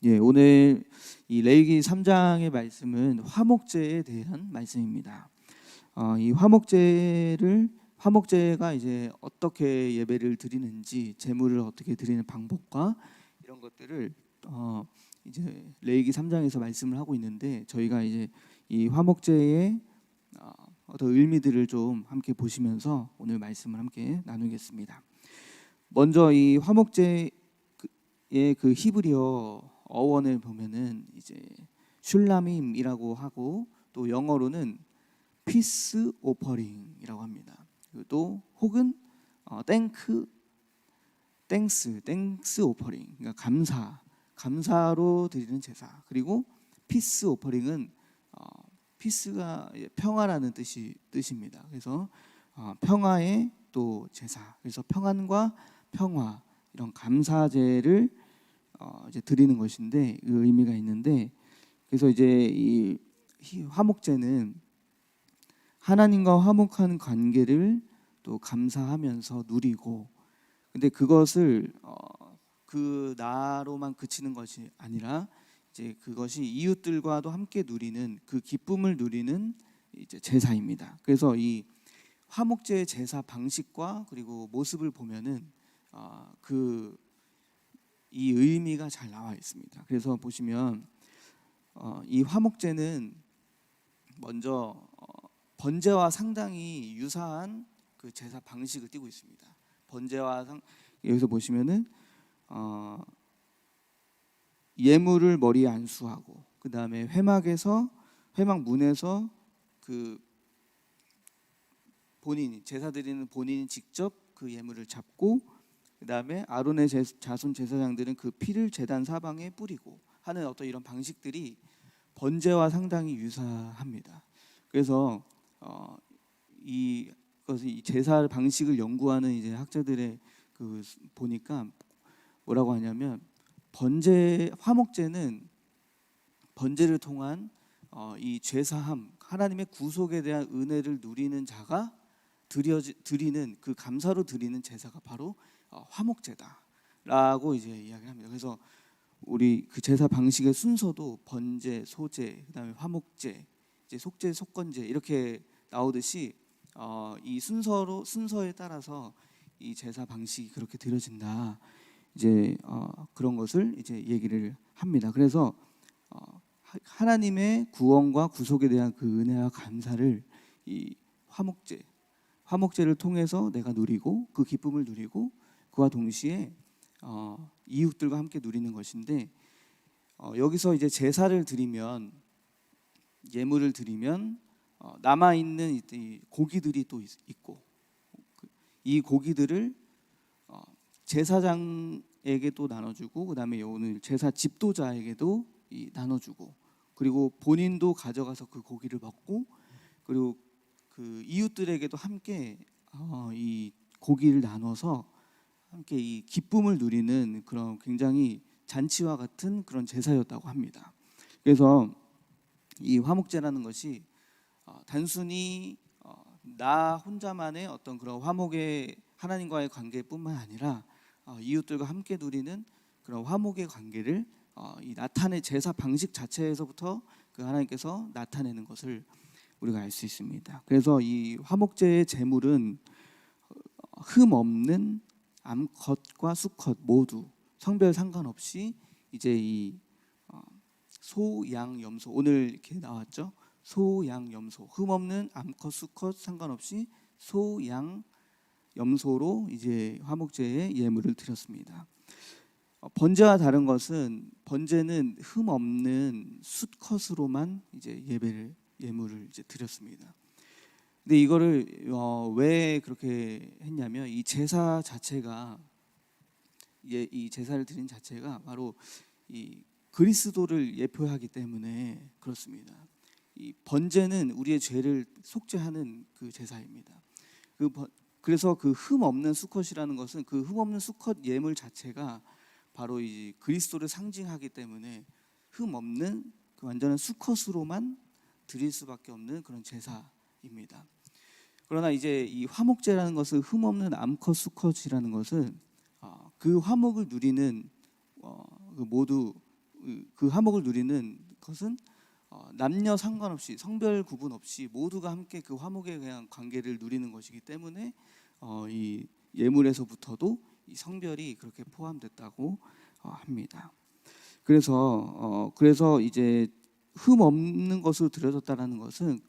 예, 오늘 이 레위기 3장의 말씀은 화목제에 대한 말씀입니다. 이 화목제가 이제 어떻게 예배를 드리는지, 제물을 어떻게 드리는 방법과 이런 것들을 이제 레위기 3장에서 말씀을 하고 있는데, 저희가 이제 이 화목제의 어떤 의미들을 좀 함께 보시면서 오늘 말씀을 함께 나누겠습니다. 먼저 이 화목제의 그 히브리어 어원을 보면은 이제 슐라밈이라고 하고, 또 영어로는 피스 오퍼링이라고 합니다. 또 혹은 땡스 오퍼링, 그러니까 감사로 드리는 제사. 그리고 피스 오퍼링은 피스가 평화라는 뜻입니다. 그래서 평화의 또 제사. 그래서 평안과 평화, 이런 감사제를 이제 드리는 것인데, 그 의미가 있는데, 그래서 이제 이 화목제는 하나님과 화목한 관계를 또 감사하면서 누리고, 근데 그것을 그 나로만 그치는 것이 아니라 이제 그것이 이웃들과도 함께 누리는, 그 기쁨을 누리는 이제 제사입니다. 그래서 이 화목제의 제사 방식과 그리고 모습을 보면은 이 의미가 잘 나와 있습니다. 그래서 보시면 이 화목제는 먼저 번제와 상당히 유사한 그 제사 방식을 띠고 있습니다. 여기서 보시면은 예물을 머리에 안수하고, 그 다음에 회막문에서 그 제사 드리는 본인이 직접 그 예물을 잡고, 그 다음에 아론의 자손 제사장들은 그 피를 제단 사방에 뿌리고 하는 어떤 이런 방식들이 번제와 상당히 유사합니다. 그래서 이 제사 방식을 연구하는 이제 학자들의 그 보니까 뭐라고 하냐면, 화목제는 번제를 통한 이 죄사함, 하나님의 구속에 대한 은혜를 누리는 자가 드리는, 그 감사로 드리는 제사가 바로 화목제다라고 이제 이야기를 합니다. 그래서 우리 그 제사 방식의 순서도 번제, 소제, 그다음에 화목제, 이제 속제, 속건제 이렇게 나오듯이 이 순서에 따라서 이 제사 방식이 그렇게 드려진다. 이제 그런 것을 이제 얘기를 합니다. 그래서 하나님의 구원과 구속에 대한 그 은혜와 감사를 이 화목제를 통해서 내가 누리고, 그 기쁨을 누리고, 그와 동시에 이웃들과 함께 누리는 것인데, 여기서 이제 예물을 드리면 남아 있는 이 고기들이 또 있고, 이 고기들을 제사장에게 또 나눠주고, 그다음에 오늘 제사 집도자에게도 나눠주고, 그리고 본인도 가져가서 그 고기를 먹고, 그리고 그 이웃들에게도 함께 이 고기를 나눠서 함께 이 기쁨을 누리는 그런 굉장히 잔치와 같은 그런 제사였다고 합니다. 그래서 이 화목제라는 것이 단순히 나 혼자만의 어떤 그런 화목의 하나님과의 관계뿐만 아니라 이웃들과 함께 누리는 그런 화목의 관계를 이 제사 방식 자체에서부터 그 하나님께서 나타내는 것을 우리가 알 수 있습니다. 그래서 이 화목제의 제물은 흠 없는 암컷과 수컷 모두 성별 상관없이 이제 이 소, 양, 염소, 오늘 이렇게 나왔죠. 소, 양, 염소, 흠 없는 암컷, 수컷 상관없이 소, 양, 염소로 이제 화목제의 예물을 드렸습니다. 번제와 다른 것은, 번제는 흠 없는 수컷으로만 이제 예물을 이제 드렸습니다. 근데 이거를 왜 그렇게 했냐면, 이 제사 자체가, 이 제사를 드린 자체가 바로 이 그리스도를 예표하기 때문에 그렇습니다. 이 번제는 우리의 죄를 속죄하는 그 제사입니다. 그래서 그 흠 없는 수컷이라는 것은, 그 흠 없는 수컷 예물 자체가 바로 이 그리스도를 상징하기 때문에 흠 없는 그 완전한 수컷으로만 드릴 수밖에 없는 그런 제사입니다. 그러나 이제 이 화목제라는 것은 흠 없는 암컷, 수컷이라는 것은 그 화목을 누리는 모두 그 화목을 누리는 것은 남녀 상관없이 성별 구분 없이 모두가 함께 그 화목에 대한 관계를 누리는 것이기 때문에 이 예물에서부터도 이 성별이 그렇게 포함됐다고 합니다. 그래서 이제 흠 없는 것으로 드려졌다라는 것은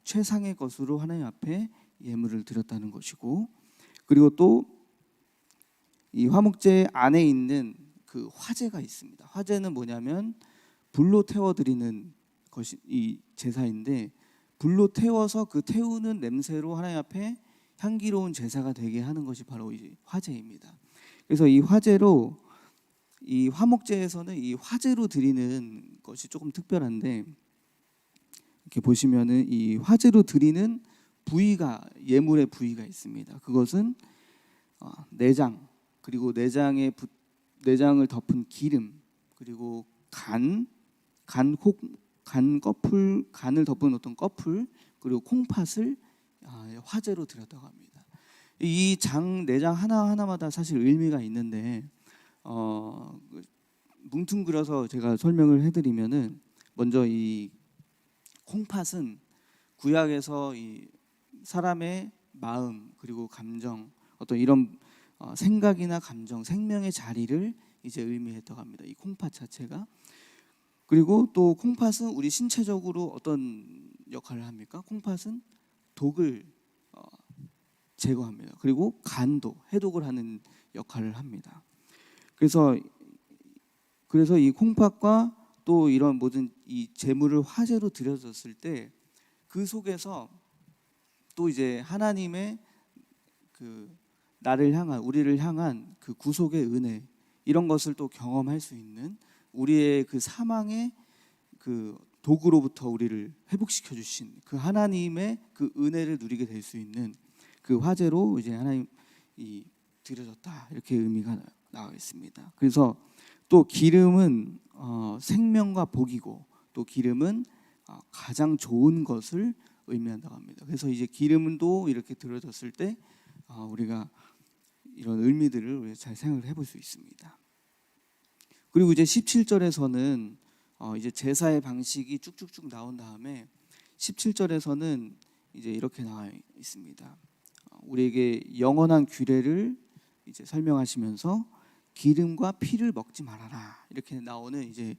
최상의 것으로 하나님 앞에 예물을 드렸다는 것이고, 그리고 또 이 화목제 안에 있는 그 화제가 있습니다. 화제는 뭐냐면 불로 태워 드리는 것이 이 제사인데, 불로 태워서 그 태우는 냄새로 하나님 앞에 향기로운 제사가 되게 하는 것이 바로 이 화제입니다. 그래서 이 화제로, 이 화목제에서는 이 화제로 드리는 것이 조금 특별한데, 이렇게 보시면은 이 화제로 드리는 부위가, 예물의 부위가 있습니다. 그것은 내장, 그리고 내장을 덮은 기름, 그리고 간을 덮은 어떤 꺼풀, 그리고 콩팥을 화제로 드렸다고 합니다. 이 내장 하나하나마다 사실 의미가 있는데 뭉뚱그려서 제가 설명을 해드리면은, 먼저 이 콩팥은 구약에서 이 사람의 마음, 그리고 감정, 어떤 이런 생각이나 감정, 생명의 자리를 이제 의미했다고 합니다. 이 콩팥 자체가. 그리고 또 콩팥은 우리 신체적으로 어떤 역할을 합니까? 콩팥은 독을 제거합니다. 그리고 간도, 해독을 하는 역할을 합니다. 그래서 이 콩팥과 또 이런 모든 이 제물을 화제로 드려졌을 때 그 속에서 또 이제 하나님의 그 우리를 향한 그 구속의 은혜, 이런 것을 또 경험할 수 있는, 우리의 그 사망의 그 도구로부터 우리를 회복시켜 주신 그 하나님의 그 은혜를 누리게 될 수 있는 그 화제로 이제 하나님 드려졌다, 이렇게 의미가 나와 있습니다. 그래서 또 기름은 생명과 복이고, 또 기름은 가장 좋은 것을 의미한다고 합니다. 그래서 이제 기름도 이렇게 드려졌을 때 우리가 이런 의미들을 우리가 잘 생각을 해볼 수 있습니다. 그리고 이제 17절에서는 이제 제사의 방식이 쭉쭉쭉 나온 다음에 17절에서는 이제 이렇게 나와 있습니다. 우리에게 영원한 규례를 이제 설명하시면서 기름과 피를 먹지 말아라, 이렇게 나오는 이제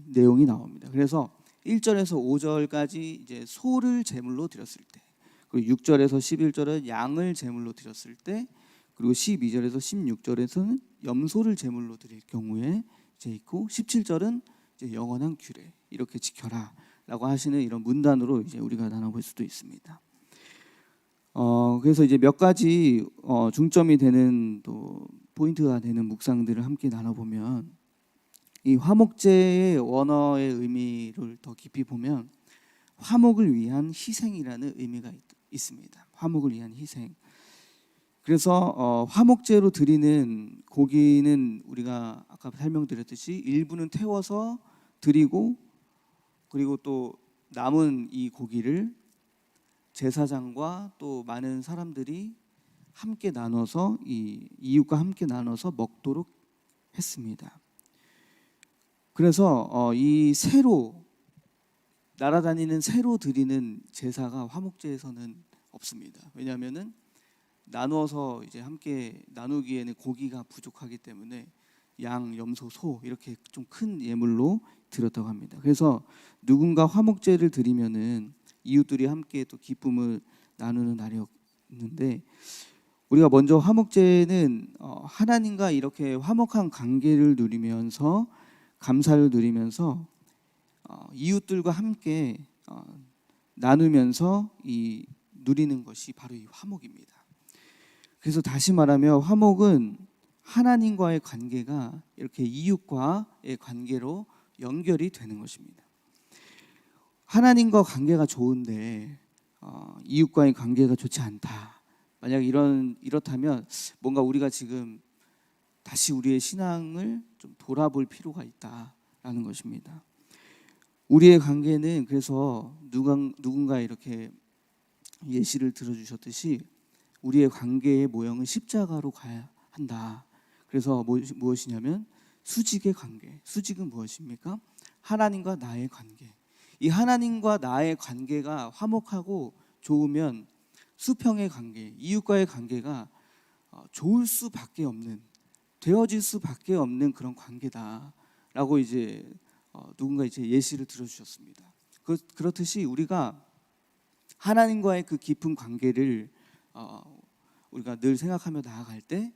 내용이 나옵니다. 그래서 1절에서 5절까지 이제 소를 제물로 드렸을 때, 그리고 6절에서 11절은 양을 제물로 드렸을 때, 그리고 12절에서 16절에서는 염소를 제물로 드릴 경우에 이제 있고, 17절은 이제 영원한 규례, 이렇게 지켜라라고 하시는 이런 문단으로 이제 우리가 나눠볼 수도 있습니다. 그래서 이제 몇 가지 중점이 되는, 또 포인트가 되는 묵상들을 함께 나눠보면, 이 화목제의 원어의 의미를 더 깊이 보면 화목을 위한 희생이라는 의미가 있습니다. 화목을 위한 희생. 그래서 화목제로 드리는 고기는 우리가 아까 설명드렸듯이 일부는 태워서 드리고, 그리고 또 남은 이 고기를 제사장과 또 많은 사람들이 함께 나눠서, 이 이웃과 함께 나눠서 먹도록 했습니다. 그래서 이 새로 날아다니는 새로 드리는 제사가 화목제에서는 없습니다. 왜냐하면은 나누어서 이제 함께 나누기에는 고기가 부족하기 때문에 양, 염소, 소, 이렇게 좀 큰 예물로 드렸다고 합니다. 그래서 누군가 화목제를 드리면은 이웃들이 함께 또 기쁨을 나누는 날이었는데, 우리가 먼저 화목제는 하나님과 이렇게 화목한 관계를 누리면서, 감사를 누리면서 이웃들과 함께 나누면서 이 누리는 것이 바로 이 화목입니다. 그래서 다시 말하면 화목은 하나님과의 관계가 이렇게 이웃과의 관계로 연결이 되는 것입니다. 하나님과 관계가 좋은데 이웃과의 관계가 좋지 않다, 만약 이렇다면 뭔가 우리가 지금 다시 우리의 신앙을 좀 돌아볼 필요가 있다라는 것입니다. 우리의 관계는, 그래서 누군가 이렇게 예시를 들어주셨듯이 우리의 관계의 모형은 십자가로 가야 한다. 그래서 무엇이냐면 수직의 관계. 수직은 무엇입니까? 하나님과 나의 관계. 이 하나님과 나의 관계가 화목하고 좋으면 수평의 관계, 이웃과의 관계가 좋을 수밖에 없는, 되어질 수밖에 없는 그런 관계다라고 이제 누군가 이제 예시를 들어주셨습니다. 그렇듯이 우리가 하나님과의 그 깊은 관계를 우리가 늘 생각하며 나아갈 때,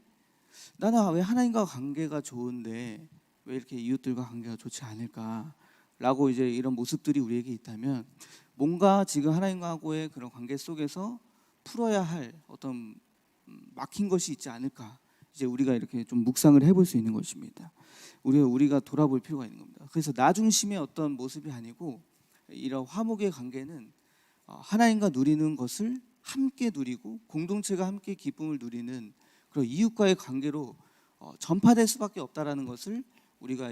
나는 왜 하나님과 관계가 좋은데 왜 이렇게 이웃들과 관계가 좋지 않을까라고 이제 이런 모습들이 우리에게 있다면, 뭔가 지금 하나님과의 그런 관계 속에서 풀어야 할 어떤 막힌 것이 있지 않을까, 이제 우리가 이렇게 좀 묵상을 해볼 수 있는 것입니다. 우리가 돌아볼 필요가 있는 겁니다. 그래서 나 중심의 어떤 모습이 아니고, 이런 화목의 관계는 하나님과 누리는 것을 함께 누리고 공동체가 함께 기쁨을 누리는 그런 이웃과의 관계로 전파될 수밖에 없다라는 것을 우리가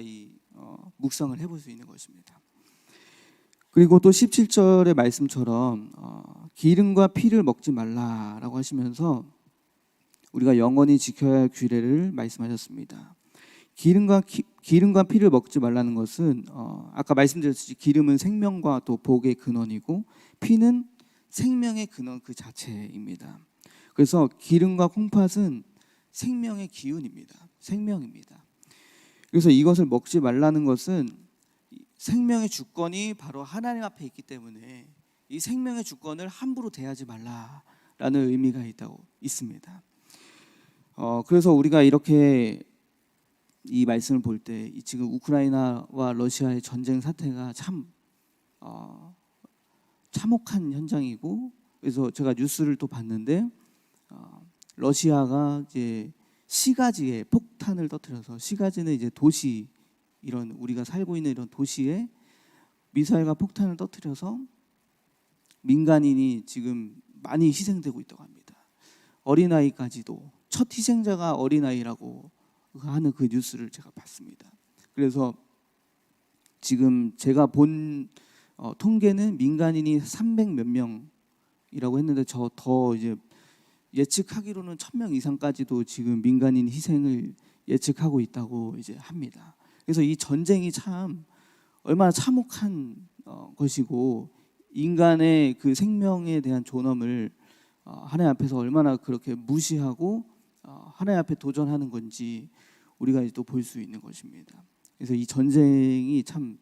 묵상을 해볼 수 있는 것입니다. 그리고 또 17절의 말씀처럼 기름과 피를 먹지 말라라고 하시면서 우리가 영원히 지켜야 할 규례를 말씀하셨습니다. 기름과 피를 먹지 말라는 것은 아까 말씀드렸듯이 기름은 생명과 또 복의 근원이고 피는 생명의 근원 그 자체입니다. 그래서 기름과 콩팥은 생명의 기운입니다. 생명입니다. 그래서 이것을 먹지 말라는 것은 생명의 주권이 바로 하나님 앞에 있기 때문에 이 생명의 주권을 함부로 대하지 말라라는 의미가 있습니다. 그래서 우리가 이렇게 이 말씀을 볼 때 지금 우크라이나와 러시아의 전쟁 사태가 참 참혹한 현장이고, 그래서 제가 뉴스를 또 봤는데 러시아가 이제 시가지에 폭탄을 터뜨려서, 시가지는 이제 도시, 이런 우리가 살고 있는 이런 도시에 미사일과 폭탄을 터뜨려서 민간인이 지금 많이 희생되고 있다고 합니다. 어린아이까지도, 첫 희생자가 어린아이라고 하는 그 뉴스를 제가 봤습니다. 그래서 지금 제가 본 통계는 민간인이 300몇 명이라고 했는데, 저 더 이제 예측하기로는 1000명 이상까지도 지금 민간인 희생을 예측하고 있다고 이제 합니다. 그래서 이 전쟁이 참 얼마나 참혹한 것이고, 인간의 그 생명에 대한 존엄을 하나님 앞에서 얼마나 그렇게 무시하고 하나님 앞에 도전하는 건지 우리가 또 볼 수 있는 것입니다. 그래서 이 전쟁이 참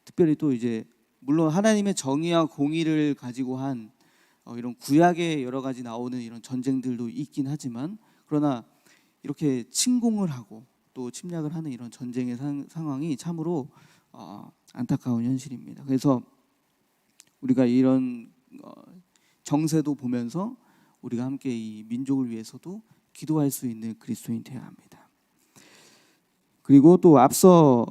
특별히 또 이제 물론 하나님의 정의와 공의를 가지고 한 이런 구약에 여러 가지 나오는 이런 전쟁들도 있긴 하지만, 그러나 이렇게 침공을 하고 또 침략을 하는 이런 전쟁의 상황이 참으로 안타까운 현실입니다. 그래서 우리가 이런 정세도 보면서 우리가 함께 이 민족을 위해서도 기도할 수 있는 그리스도인 되어야 합니다. 그리고 또 앞서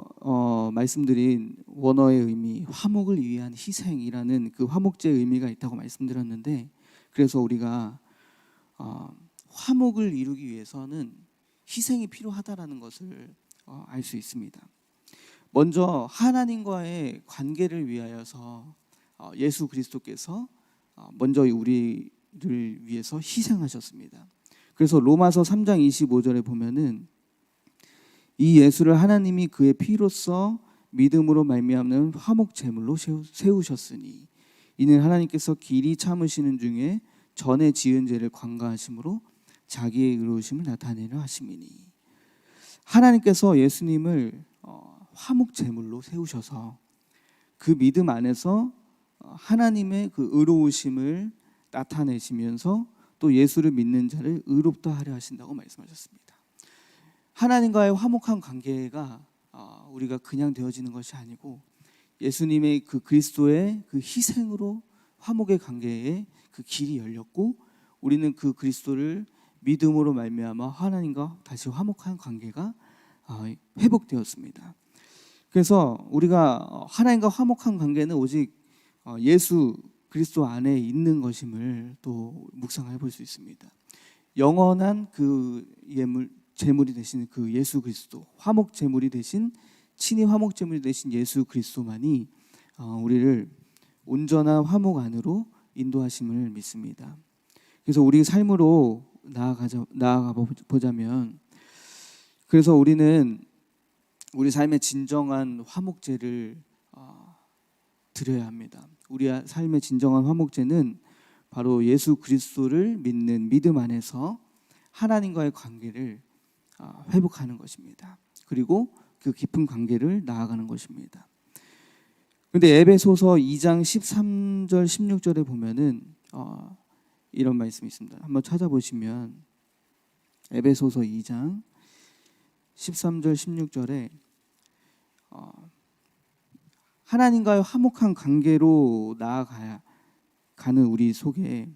말씀드린 원어의 의미, 화목을 위한 희생이라는 그 화목제의 의미가 있다고 말씀드렸는데, 그래서 우리가 화목을 이루기 위해서는 희생이 필요하다라는 것을 알 수 있습니다. 먼저 하나님과의 관계를 위하여서 예수 그리스도께서 먼저 우리를 위해서 희생하셨습니다. 그래서 로마서 3장 25절에 보면은 이 예수를 하나님이 그의 피로써 믿음으로 말미암는 화목 제물로 세우셨으니 이는 하나님께서 길이 참으시는 중에 전에 지은 죄를 관가하심으로 자기의 의로우심을 나타내려 하심이니, 하나님께서 예수님을 화목 제물로 세우셔서 그 믿음 안에서 하나님의 그 의로우심을 나타내시면서 또 예수를 믿는 자를 의롭다 하려 하신다고 말씀하셨습니다. 하나님과의 화목한 관계가 우리가 그냥 되어지는 것이 아니고, 예수님의 그 그리스도의 그 희생으로 화목의 관계에 그 길이 열렸고, 우리는 그 그리스도를 믿음으로 말미암아 하나님과 다시 화목한 관계가 회복되었습니다. 그래서 우리가 하나님과 화목한 관계는 오직 예수 그리스도 안에 있는 것임을 또 묵상해 볼 수 있습니다. 영원한 그 제물이 되신 그 예수 그리스도, 화목 제물이 되신, 친히 화목 제물이 되신 예수 그리스도만이 우리를 온전한 화목 안으로 인도하심을 믿습니다. 그래서 우리 삶으로 나아가 보자면 그래서 우리는 우리 삶의 진정한 화목제를 드려야 합니다. 우리 삶의 진정한 화목제는 바로 예수 그리스도를 믿는 믿음 안에서 하나님과의 관계를 회복하는 것입니다. 그리고 그 깊은 관계를 나아가는 것입니다. 그런데 에베소서 2장 13절 16절에 보면은 이런 말씀이 있습니다. 한번 찾아보시면 에베소서 2장 13절 16절에 하나님과의 화목한 관계로 나아가야 가는 우리 속에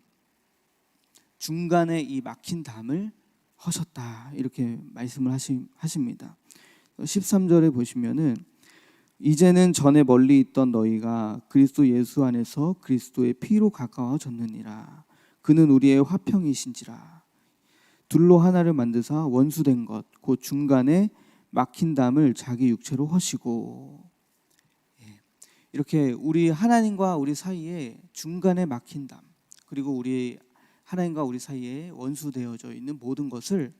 중간에 이 막힌 담을 허셨다 이렇게 말씀을 하십니다. 13절에 보시면은 이제는 전에 멀리 있던 너희가 그리스도 예수 안에서 그리스도의 피로 가까워졌느니라. 그는 우리의 화평이신지라. 둘로 하나를 만드사 원수된 것 곧 중간에 막힌 담을 자기 육체로 허시고. 이렇게 우리 하나님과 우리 사이에 중간에 막힌 담, 그리고 우리 하나님과 우리 사이에 원수되어져 있는 모든 것을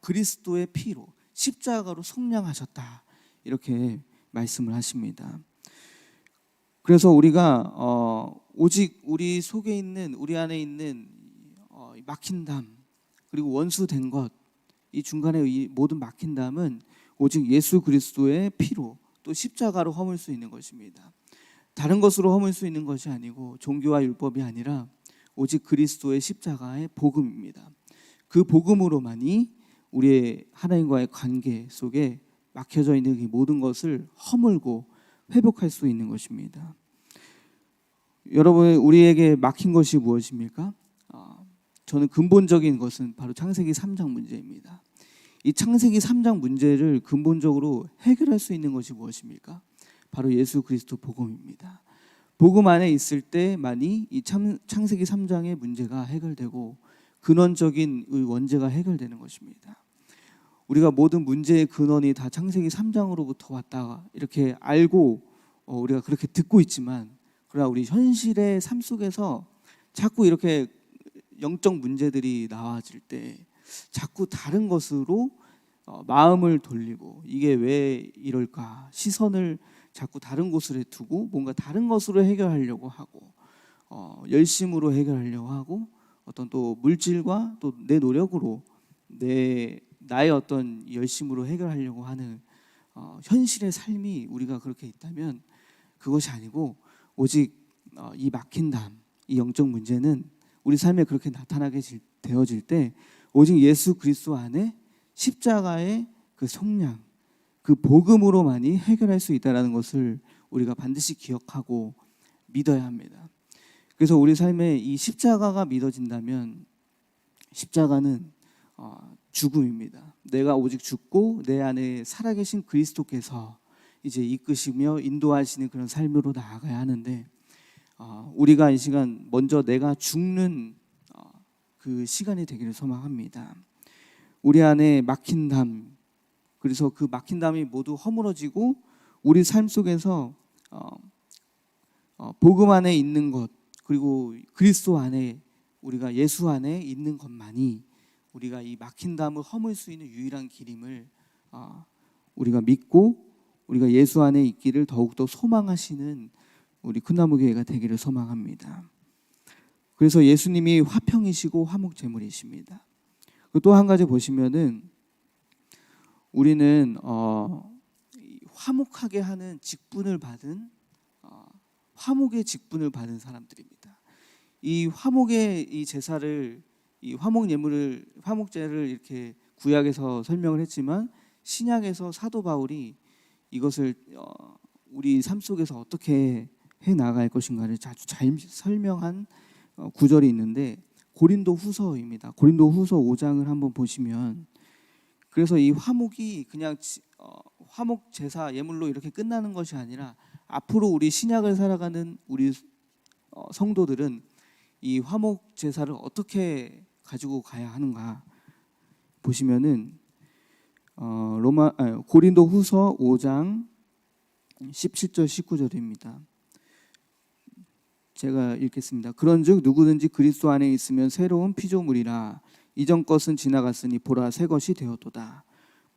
그리스도의 피로 십자가로 속량하셨다 이렇게 말씀을 하십니다. 그래서 우리가 오직 우리 속에 있는, 우리 안에 있는 막힌 담, 그리고 원수된 것, 이 중간에 이 모든 막힌 담은 오직 예수 그리스도의 피로 또 십자가로 허물 수 있는 것입니다. 다른 것으로 허물 수 있는 것이 아니고 종교와 율법이 아니라 오직 그리스도의 십자가의 복음입니다. 그 복음으로만이 우리의 하나님과의 관계 속에 막혀져 있는 이 모든 것을 허물고 회복할 수 있는 것입니다. 여러분, 우리에게 막힌 것이 무엇입니까? 저는 근본적인 것은 바로 창세기 3장 문제입니다. 이 창세기 3장 문제를 근본적으로 해결할 수 있는 것이 무엇입니까? 바로 예수 그리스도 복음입니다. 복음 안에 있을 때만이 이 창세기 3장의 문제가 해결되고 근원적인 원죄가 해결되는 것입니다. 우리가 모든 문제의 근원이 다 창세기 3장으로부터 왔다 이렇게 알고 우리가 그렇게 듣고 있지만, 그러나 우리 현실의 삶 속에서 자꾸 이렇게 영적 문제들이 나와질 때 자꾸 다른 것으로 마음을 돌리고 이게 왜 이럴까 시선을 자꾸 다른 곳으로 두고 뭔가 다른 것으로 해결하려고 하고 열심으로 해결하려고 하고 어떤 또 물질과 또 내 노력으로 나의 어떤 열심으로 해결하려고 하는 현실의 삶이 우리가 그렇게 있다면 그것이 아니고 오직 이 막힌 담, 이 영적 문제는 우리 삶에 그렇게 나타나게 되어질 때 오직 예수 그리스도 안에 십자가의 그 속량, 그 복음으로만이 해결할 수 있다는 것을 우리가 반드시 기억하고 믿어야 합니다. 그래서 우리 삶에 이 십자가가 믿어진다면 십자가는 죽음입니다. 내가 오직 죽고 내 안에 살아계신 그리스도께서 이제 이끄시며 인도하시는 그런 삶으로 나아가야 하는데, 우리가 이 시간 먼저 내가 죽는 그 시간이 되기를 소망합니다. 우리 안에 막힌 담, 그래서 그 막힌 담이 모두 허물어지고 우리 삶 속에서 복음 안에 있는 것, 그리고 그리스도 안에 우리가 예수 안에 있는 것만이 우리가 이 막힌 담을 허물 수 있는 유일한 길임을 우리가 믿고 우리가 예수 안에 있기를 더욱더 소망하시는 우리 큰나무교회가 되기를 소망합니다. 그래서 예수님이 화평이시고 화목제물이십니다. 또 한 가지 보시면은 우리는 화목하게 하는 직분을 받은 화목의 직분을 받은 사람들입니다. 이 화목의 이 제사를, 이 화목 예물을, 화목제를 이렇게 구약에서 설명을 했지만 신약에서 사도 바울이 이것을 우리 삶 속에서 어떻게 해 나갈 것인가를 아주 잘 설명한 구절이 있는데 고린도 후서입니다. 고린도 후서 5장을 한번 보시면, 그래서 이 화목이 그냥 화목 제사 예물로 이렇게 끝나는 것이 아니라 앞으로 우리 신약을 살아가는 우리 성도들은 이 화목 제사를 어떻게 가지고 가야 하는가 보시면은 고린도 후서 5장 17절 19절입니다. 제가 읽겠습니다. 그런즉 누구든지 그리스도 안에 있으면 새로운 피조물이라 이전 것은 지나갔으니 보라 새 것이 되었도다.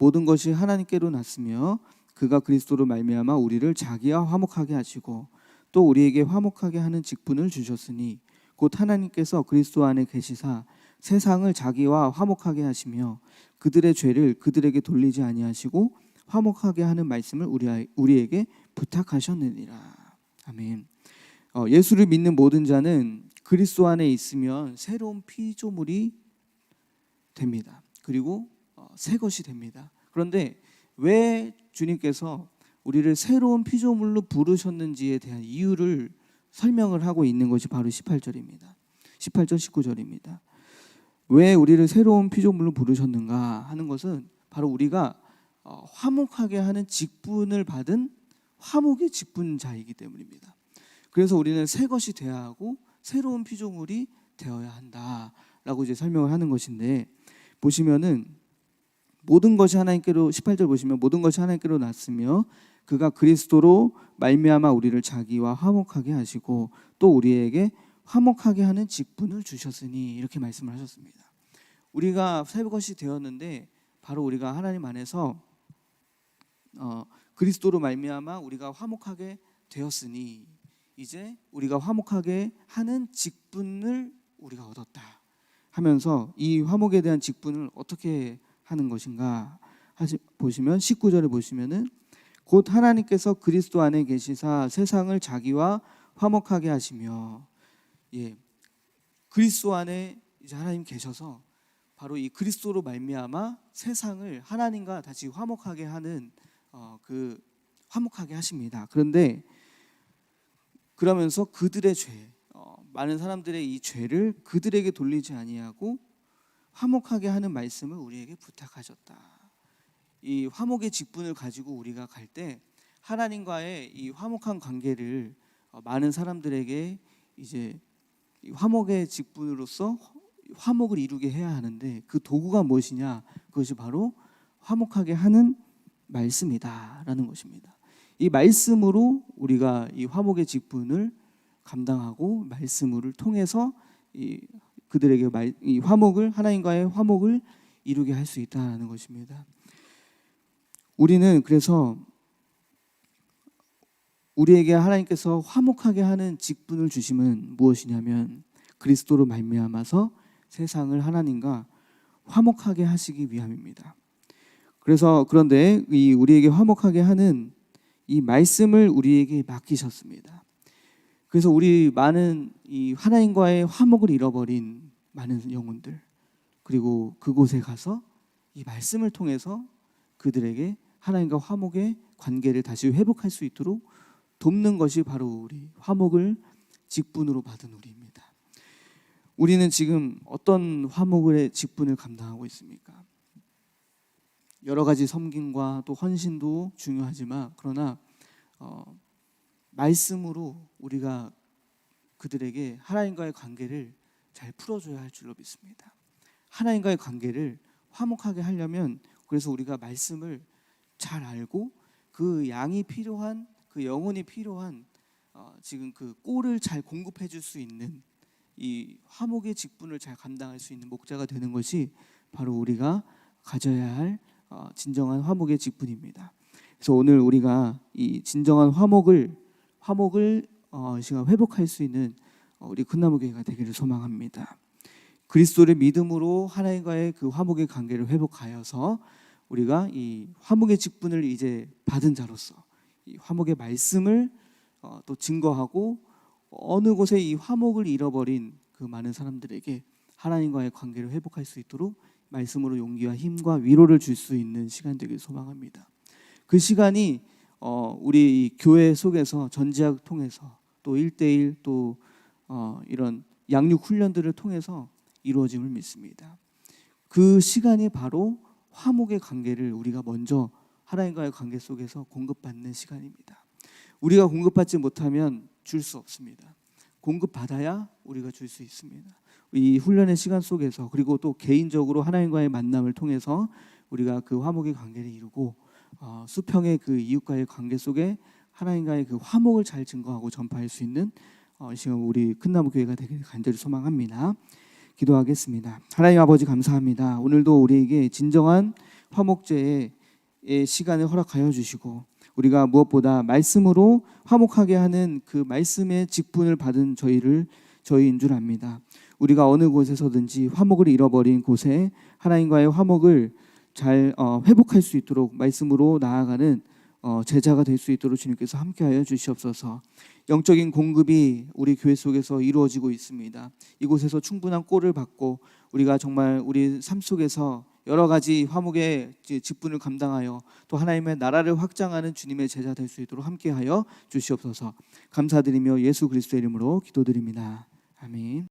모든 것이 하나님께로 났으며 그가 그리스도로 말미암아 우리를 자기와 화목하게 하시고 또 우리에게 화목하게 하는 직분을 주셨으니 곧 하나님께서 그리스도 안에 계시사 세상을 자기와 화목하게 하시며 그들의 죄를 그들에게 돌리지 아니하시고 화목하게 하는 말씀을 우리에게 부탁하셨느니라. 아멘. 예수를 믿는 모든 자는 그리스도 안에 있으면 새로운 피조물이 됩니다. 그리고 새 것이 됩니다. 그런데 왜 주님께서 우리를 새로운 피조물로 부르셨는지에 대한 이유를 설명을 하고 있는 것이 바로 18절입니다. 18절 19절입니다. 왜 우리를 새로운 피조물로 부르셨는가 하는 것은 바로 우리가 화목하게 하는 직분을 받은 화목의 직분자이기 때문입니다. 그래서 우리는 새 것이 되어야 하고 새로운 피조물이 되어야 한다라고 이제 설명을 하는 것인데, 보시면은 모든 것이 하나님께로, 18절 보시면 모든 것이 하나님께로 났으며 그가 그리스도로 말미암아 우리를 자기와 화목하게 하시고 또 우리에게 화목하게 하는 직분을 주셨으니, 이렇게 말씀을 하셨습니다. 우리가 새 것이 되었는데 바로 우리가 하나님 안에서 그리스도로 말미암아 우리가 화목하게 되었으니 이제 우리가 화목하게 하는 직분을 우리가 얻었다 하면서 이 화목에 대한 직분을 어떻게 하는 것인가 보시면 19절에 보시면은 곧 하나님께서 그리스도 안에 계시사 세상을 자기와 화목하게 하시며, 그리스도 안에 이제 하나님 계셔서 바로 이 그리스도로 말미암아 세상을 하나님과 다시 화목하게 하는 화목하게 하십니다. 그런데 그러면서 그들의 죄, 많은 사람들의 이 죄를 그들에게 돌리지 아니하고 화목하게 하는 말씀을 우리에게 부탁하셨다. 이 화목의 직분을 가지고 우리가 갈 때 하나님과의 이 화목한 관계를 많은 사람들에게 이제 화목의 직분으로서 화목을 이루게 해야 하는데, 그 도구가 무엇이냐? 그것이 바로 화목하게 하는 말씀이다라는 것입니다. 이 말씀으로 우리가 이 화목의 직분을 감당하고 말씀을 통해서 그들에게 이 화목을, 하나님과의 화목을 이루게 할 수 있다는 것입니다. 우리는 그래서 우리에게 하나님께서 화목하게 하는 직분을 주심은 무엇이냐면 그리스도로 말미암아서 세상을 하나님과 화목하게 하시기 위함입니다. 그런데 이 우리에게 화목하게 하는 이 말씀을 우리에게 맡기셨습니다. 그래서 우리 많은 이 하나님과의 화목을 잃어버린 많은 영혼들, 그리고 그곳에 가서 이 말씀을 통해서 그들에게 하나님과 화목의 관계를 다시 회복할 수 있도록 돕는 것이 바로 우리 화목을 직분으로 받은 우리입니다. 우리는 지금 어떤 화목의 직분을 감당하고 있습니까? 여러 가지 섬김과 또 헌신도 중요하지만, 그러나 말씀으로 우리가 그들에게 하나님과의 관계를 잘 풀어줘야 할 줄로 믿습니다. 하나님과의 관계를 화목하게 하려면, 그래서 우리가 말씀을 잘 알고 그 양이 필요한, 그 영혼이 필요한 지금 그 꼴을 잘 공급해 줄 수 있는 이 화목의 직분을 잘 감당할 수 있는 목자가 되는 것이 바로 우리가 가져야 할 진정한 화목의 직분입니다. 그래서 오늘 우리가 이 진정한 화목을 시간 회복할 수 있는 우리 큰나무교회가 되기를 소망합니다. 그리스도를 믿음으로 하나님과의 그 화목의 관계를 회복하여서 우리가 이 화목의 직분을 이제 받은 자로서 이 화목의 말씀을 또 증거하고 어느 곳에 이 화목을 잃어버린 그 많은 사람들에게 하나님과의 관계를 회복할 수 있도록 말씀으로 용기와 힘과 위로를 줄 수 있는 시간 되길 소망합니다. 그 시간이 우리 교회 속에서 전지학 통해서 또 1대1 또 이런 양육 훈련들을 통해서 이루어짐을 믿습니다. 그 시간이 바로 화목의 관계를 우리가 먼저 하나님과의 관계 속에서 공급받는 시간입니다. 우리가 공급받지 못하면 줄 수 없습니다. 공급받아야 우리가 줄 수 있습니다. 이 훈련의 시간 속에서, 그리고 또 개인적으로 하나님과의 만남을 통해서 우리가 그 화목의 관계를 이루고 수평의 그 이웃과의 관계 속에 하나님과의 그 화목을 잘 증거하고 전파할 수 있는 지금 우리 큰나무 교회가 되기를 간절히 소망합니다. 기도하겠습니다. 하나님 아버지 감사합니다. 오늘도 우리에게 진정한 화목제의 시간을 허락하여 주시고 우리가 무엇보다 말씀으로 화목하게 하는 그 말씀의 직분을 받은 저희인 줄 압니다. 우리가 어느 곳에서든지 화목을 잃어버린 곳에 하나님과의 화목을 잘 회복할 수 있도록 말씀으로 나아가는 제자가 될 수 있도록 주님께서 함께하여 주시옵소서. 영적인 공급이 우리 교회 속에서 이루어지고 있습니다. 이곳에서 충분한 꼴을 받고 우리가 정말 우리 삶 속에서 여러 가지 화목의 직분을 감당하여 또 하나님의 나라를 확장하는 주님의 제자 될 수 있도록 함께하여 주시옵소서. 감사드리며 예수 그리스도의 이름으로 기도드립니다. 아멘.